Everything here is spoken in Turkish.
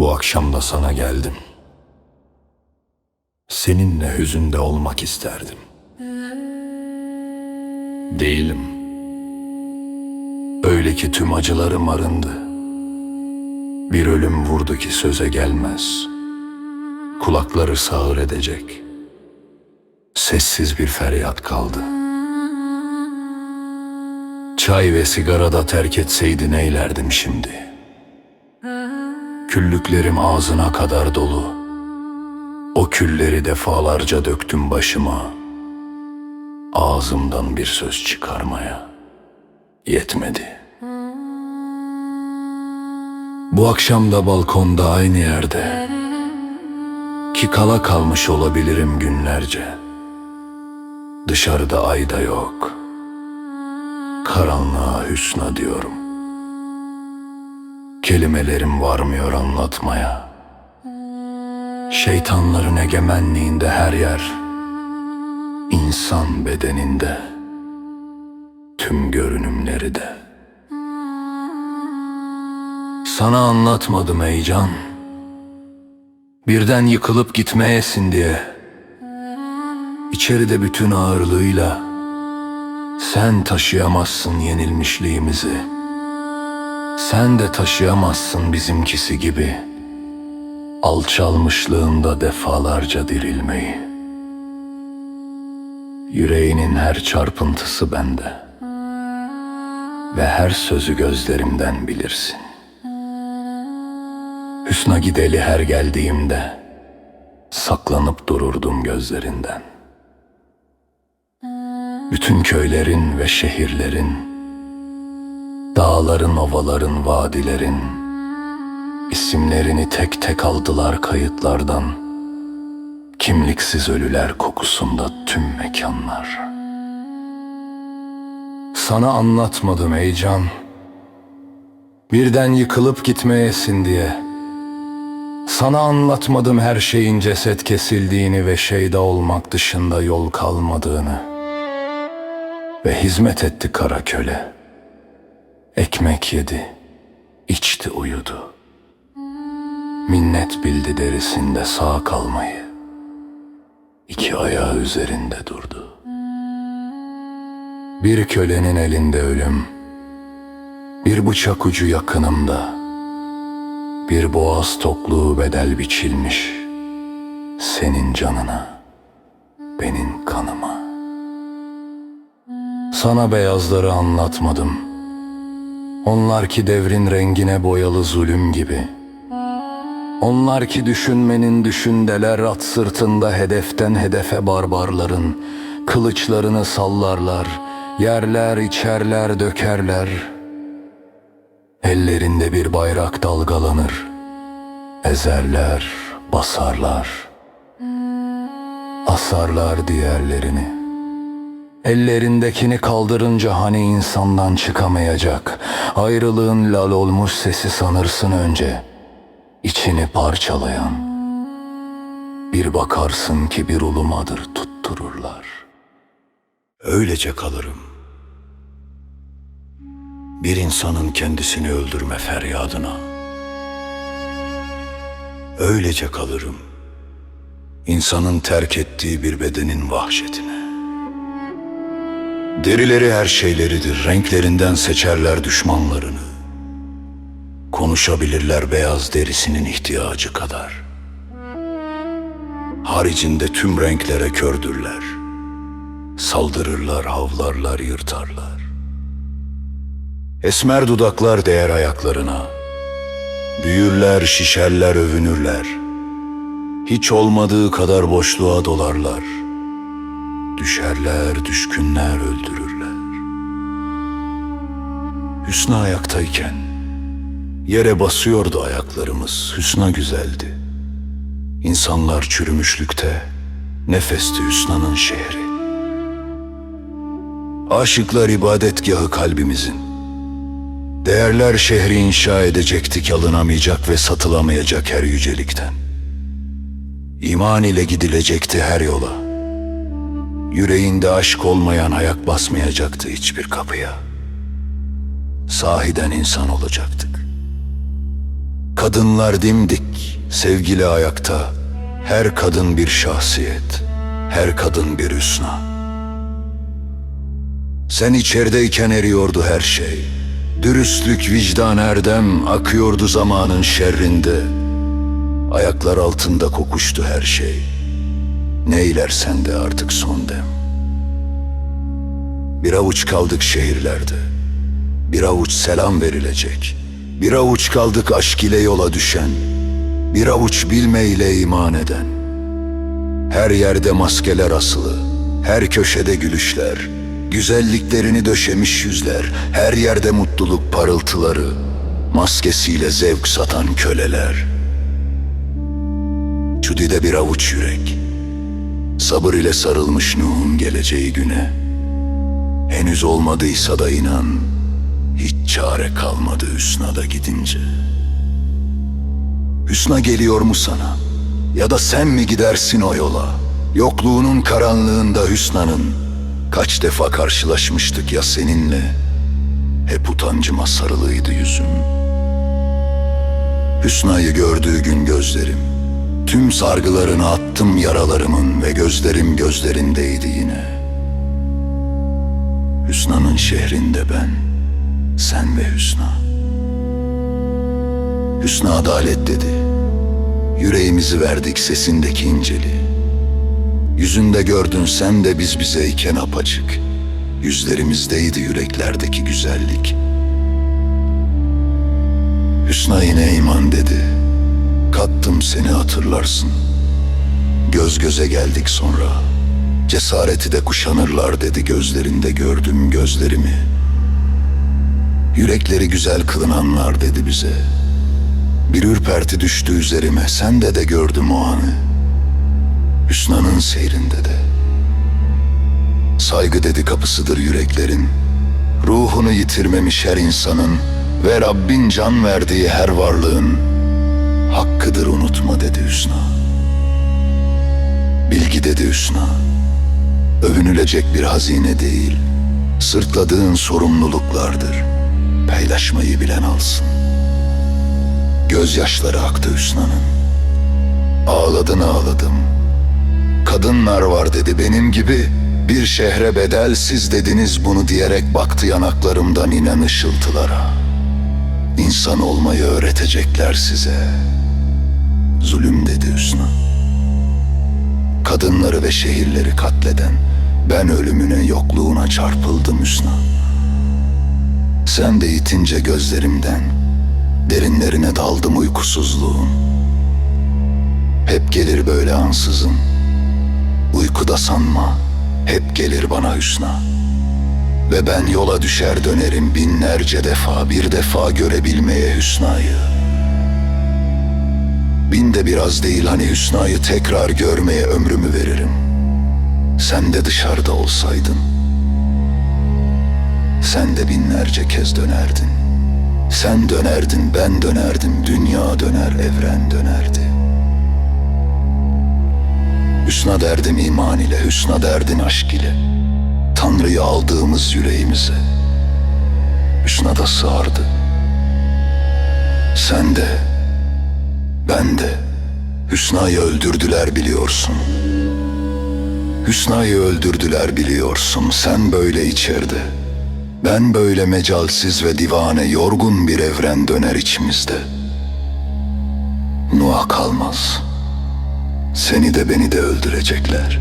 Bu akşam da sana geldim. Seninle hüzünde olmak isterdim. Değilim. Öyle ki tüm acılarım arındı. Bir ölüm vurdu ki söze gelmez. Kulakları sağır edecek. Sessiz bir feryat kaldı. Çay ve sigarada terk etseydin eylerdim şimdi. Küllüklerim ağzına kadar dolu. O külleri defalarca döktüm başıma. Ağzımdan bir söz çıkarmaya yetmedi. Bu akşam da balkonda aynı yerde, ki kala kalmış olabilirim günlerce. Dışarıda ay da yok. Karanlığa hüsna diyorum. Kelimelerim varmıyor anlatmaya. Şeytanların egemenliğinde her yer, insan bedeninde, tüm görünümleri de. Sana anlatmadım ey can, birden yıkılıp gitmeyesin diye. İçeride bütün ağırlığıyla sen taşıyamazsın yenilmişliğimizi. Sen de taşıyamazsın bizimkisi gibi alçalmışlığında defalarca dirilmeyi. Yüreğinin her çarpıntısı bende ve her sözü gözlerimden bilirsin. Hüsna gideli her geldiğimde saklanıp dururdum gözlerinden. Bütün köylerin ve şehirlerin, dağların, ovaların, vadilerin isimlerini tek tek aldılar kayıtlardan. Kimliksiz ölüler kokusunda tüm mekanlar. Sana anlatmadım ey can, birden yıkılıp gitmeyesin diye. Sana anlatmadım her şeyin ceset kesildiğini ve şeyda olmak dışında yol kalmadığını. Ve hizmet etti kara köle. Ekmek yedi, içti uyudu. Minnet bildi derisinde sağ kalmayı. İki ayağı üzerinde durdu. Bir kölenin elinde ölüm, bir bıçak ucu yakınımda. Bir boğaz tokluğu bedel biçilmiş, senin canına, benim kanıma. Sana beyazları anlatmadım, onlar ki devrin rengine boyalı zulüm gibi. Onlar ki düşünmenin düşündeler, at sırtında hedeften hedefe barbarların. Kılıçlarını sallarlar, yerler, içerler, dökerler. Ellerinde bir bayrak dalgalanır, ezerler, basarlar, asarlar diğerlerini. Ellerindekini kaldırınca hani insandan çıkamayacak, ayrılığın lal olmuş sesi sanırsın önce, içini parçalayan. Bir bakarsın ki bir ulumadır tuttururlar. Öylece kalırım. Bir insanın kendisini öldürme feryadına. Öylece kalırım. İnsanın terk ettiği bir bedenin vahşetine. Derileri her şeyleridir, renklerinden seçerler düşmanlarını. Konuşabilirler beyaz derisinin ihtiyacı kadar. Haricinde tüm renklere kördürler. Saldırırlar, havlarlar, yırtarlar. Esmer dudaklar değer ayaklarına. Büyürler, şişerler, övünürler. Hiç olmadığı kadar boşluğa dolarlar. Düşerler, düşkünler, öldürürler. Hüsna ayaktayken yere basıyordu ayaklarımız, hüsna güzeldi. İnsanlar çürümüşlükte, nefesti hüsnanın şehri. Aşıklar ibadetgahı kalbimizin. Değerler şehri inşa edecektik, alınamayacak ve satılamayacak her yücelikten. İman ile gidilecekti her yola. Yüreğinde aşk olmayan ayak basmayacaktı hiçbir kapıya. Sahiden insan olacaktık. Kadınlar dimdik, sevgili ayakta. Her kadın bir şahsiyet, her kadın bir hüsna. Sen içerideyken eriyordu her şey. Dürüstlük, vicdan, erdem akıyordu zamanın şerrinde. Ayaklar altında kokuştu her şey. Neylersen de artık son dem. Bir avuç kaldık şehirlerde. Bir avuç selam verilecek. Bir avuç kaldık aşk ile yola düşen. Bir avuç bilmeyle iman eden. Her yerde maskeler asılı, her köşede gülüşler. Güzelliklerini döşemiş yüzler, her yerde mutluluk parıltıları. Maskesiyle zevk satan köleler. Cudide bir avuç yürek. Sabır ile sarılmış Nuh'un geleceği güne. Henüz olmadıysa da inan, hiç çare kalmadı Hüsna da gidince. Hüsna geliyor mu sana? Ya da sen mi gidersin o yola? Yokluğunun karanlığında Hüsna'nın. Kaç defa karşılaşmıştık ya seninle. Hep utancıma sarılıydı yüzüm. Hüsna'yı gördüğü gün gözlerim. Tüm sargılarını attım yaralarımın ve gözlerim gözlerindeydi yine. Hüsna'nın şehrinde ben, sen ve Hüsna. Hüsna adalet dedi. Yüreğimizi verdik sesindeki inceliği. Yüzünde gördün sen de biz bizeyken apaçık. Yüzlerimizdeydi yüreklerdeki güzellik. Hüsna yine iman dedi. Kattım seni hatırlarsın. Göz göze geldik sonra. Cesareti de kuşanırlar dedi, gözlerinde gördüm gözlerimi. Yürekleri güzel kılınanlar dedi bize. Bir ürperti düştü üzerime, sende de gördüm o anı. Hüsna'nın seyrinde de. Saygı dedi kapısıdır yüreklerin. Ruhunu yitirmemiş her insanın ve Rabbin can verdiği her varlığın hakkıdır unutma dedi Hüsna. Bilgi dedi Hüsna. Övünülecek bir hazine değil, sırtladığın sorumluluklardır. Paylaşmayı bilen alsın. Gözyaşları aktı Hüsna'nın. Ağladın ağladım. Kadınlar var dedi benim gibi. Bir şehre bedelsiz dediniz bunu diyerek baktı yanaklarımdan inen ışıltılara. İnsan olmayı öğretecekler size. Zulüm dedi Hüsna. Kadınları ve şehirleri katleden, ben ölümüne yokluğuna çarpıldım Hüsna. Sen de itince gözlerimden, derinlerine daldım uykusuzluğun. Hep gelir böyle ansızın, uykuda sanma, hep gelir bana Hüsna. Ve ben yola düşer dönerim binlerce defa, bir defa görebilmeye Hüsna'yı. Bin de biraz değil hani Hüsna'yı tekrar görmeye ömrümü veririm. Sen de dışarıda olsaydın, sen de binlerce kez dönerdin. Sen dönerdin, ben dönerdim, dünya döner, evren dönerdi. Hüsna derdim iman ile, hüsna derdin aşk ile. Tanrı'yı aldığımız yüreğimize hüsna da sığardı. Sen de, ben de Hüsna'yı öldürdüler biliyorsun. Hüsna'yı öldürdüler biliyorsun. Sen böyle içeride, ben böyle mecalsiz ve divane, yorgun bir evren döner içimizde. Nuh'a kalmaz. Seni de beni de öldürecekler.